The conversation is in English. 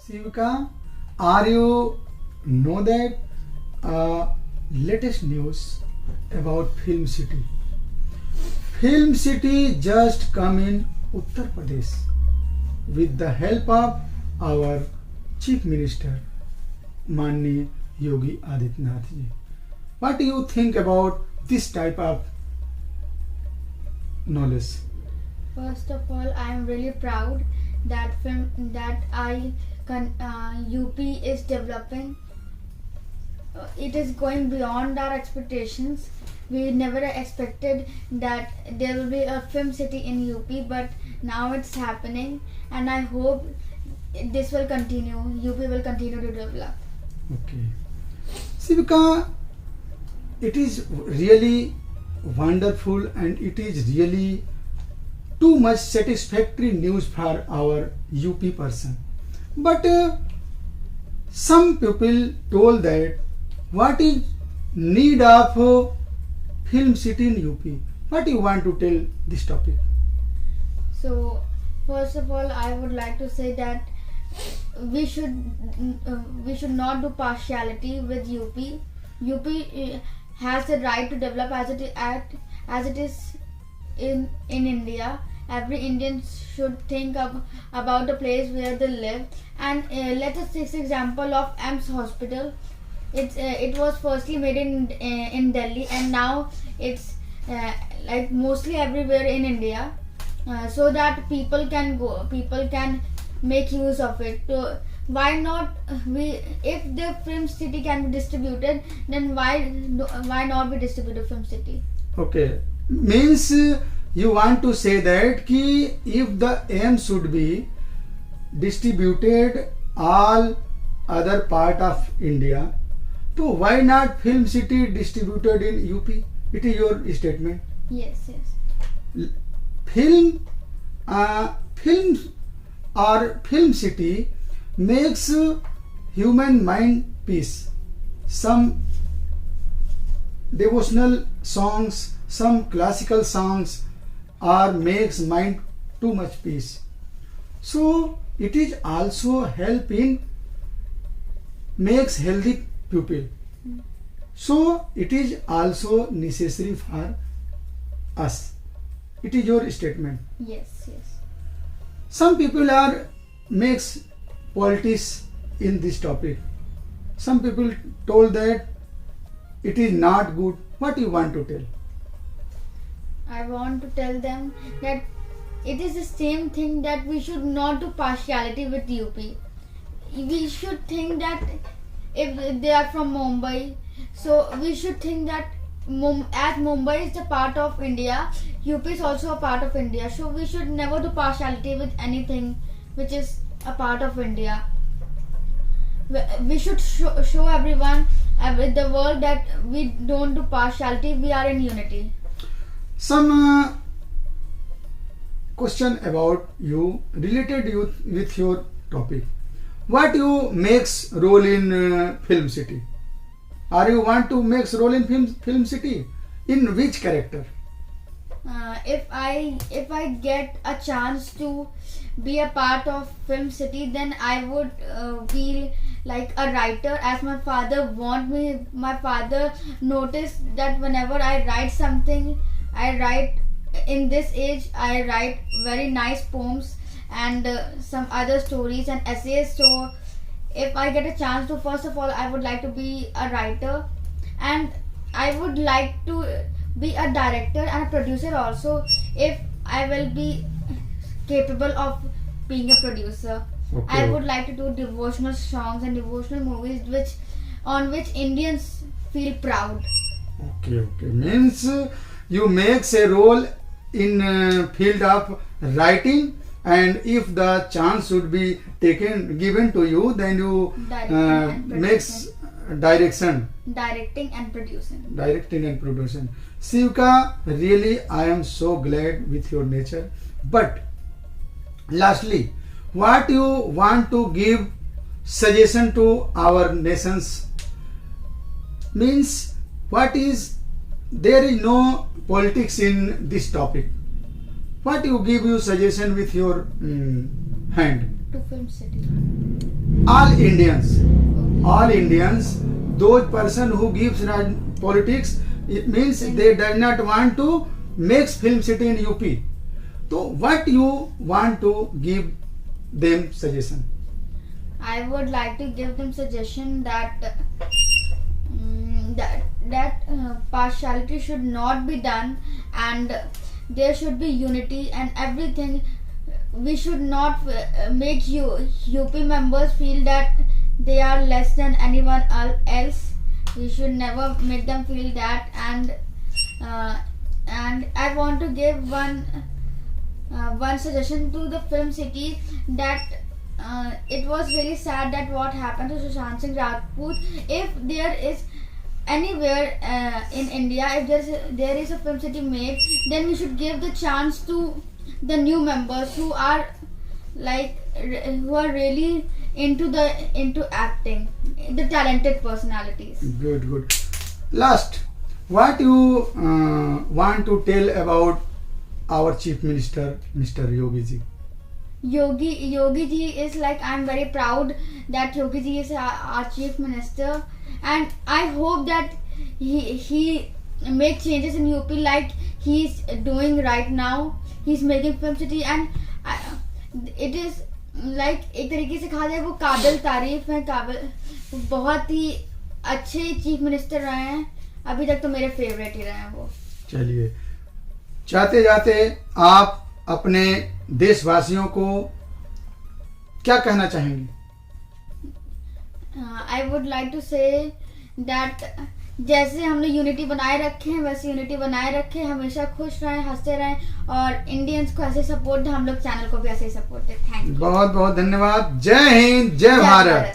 Sivika, are you know that latest news about Film City? Film City just come in Uttar Pradesh with the help of our Chief Minister Manni Yogi Adityanath ji. What do you think about this type of knowledge? First of all, I am really proud that UP is developing. It is going beyond our expectations. We never expected that there will be a film city in UP, but now it's happening, and I hope this will continue. UP will continue to develop. Okay. Sivika, it is really wonderful and it is really too much satisfactory news for our UP person. But some people told that what is need of film city in UP? What do you want to tell this topic? So, first of all, I would like to say that we should not do partiality with UP. UP has the right to develop as it is in India. Every Indian should think about the place where they live. And let us take the example of AIIMS hospital. It was firstly made in Delhi, and now it's like mostly everywhere in India, so that people can make use of it. So why not if the film city can be distributed, then why not we distribute film city? Okay, means you want to say that ki if the aim should be distributed all other part of India, so why not film city distributed in UP? It is your statement. Yes. Film or film city makes human mind peace. Some devotional songs, some classical songs are makes mind too much peace. So it is also help in makes healthy people. So it is also necessary for us. It is your statement. Yes. Some people are makes politics in this topic. Some people told that it is not good. What you want to tell? I want to tell them that it is the same thing, that we should not do partiality with UP. We should think that if they are from Mumbai, so we should think that as Mumbai is a part of India, UP is also a part of India. So we should never do partiality with anything which is a part of India. We should show everyone, the world, that we don't do partiality. We are in unity. Some question about you related with your topic. What you makes role in film city? Are you want to makes role in film city? In which character? If I get a chance to be a part of film city, then I would feel like a writer, as my father want me. My father noticed that whenever I write something, I write in this age, I write very nice poems and some other stories and essays. So if I get a chance to, first of all, I would like to be a writer, and I would like to be a director and a producer also, if I will be capable of being a producer. Okay. I would like to do devotional songs and devotional movies on which Indians feel proud. Okay. Means you makes a role in field of writing, and if the chance should be given to you, then you makes directing and producing. Sivika, really I am so glad with your nature. But lastly, what you want to give suggestion to our nations? Means there is no politics in this topic. What you give you suggestion with your hand? To film city. all Indians, those person who gives politics, it means they does not want to make film city in UP. So what you want to give them suggestion? I would like to give them suggestion that partiality should not be done, and there should be unity and everything. We should not make UP members feel that they are less than anyone else. We should never make them feel that. And I want to give one suggestion to the film city, that it was really sad that what happened to Sushant Singh Rajput. If there is anywhere in India, if there is a film city made, then we should give the chance to the new members who are really into acting, the talented personalities. Good. Last, what you want to tell about our Chief Minister, Mr. Yogi Ji? Yogi ji is like, I'm very proud that Yogi ji is our Chief Minister, and I hope that he make changes in UP like he's doing right now. He's making film city, and it is like, एक तरीके से कहा जाए वो काबिल तारीफ है, बहुत ही अच्छे चीफ मिनिस्टर रहे हैं, अभी तक तो मेरे फेवरेट ही रहे हैं वो। चलिए, जाते जाते आप अपने देशवासियों को क्या कहना चाहेंगे? I would like to say that जैसे हमने यूनिटी बनाए रखे हैं, वैसे यूनिटी बनाए रखें, हमेशा खुश रहें, हंसते रहें, और इंडियंस को ऐसे सपोर्ट दें, हम लोग चैनल को भी ऐसे ही सपोर्ट दें। थैंक यू, बहुत बहुत धन्यवाद। जय हिंद, जय भारत।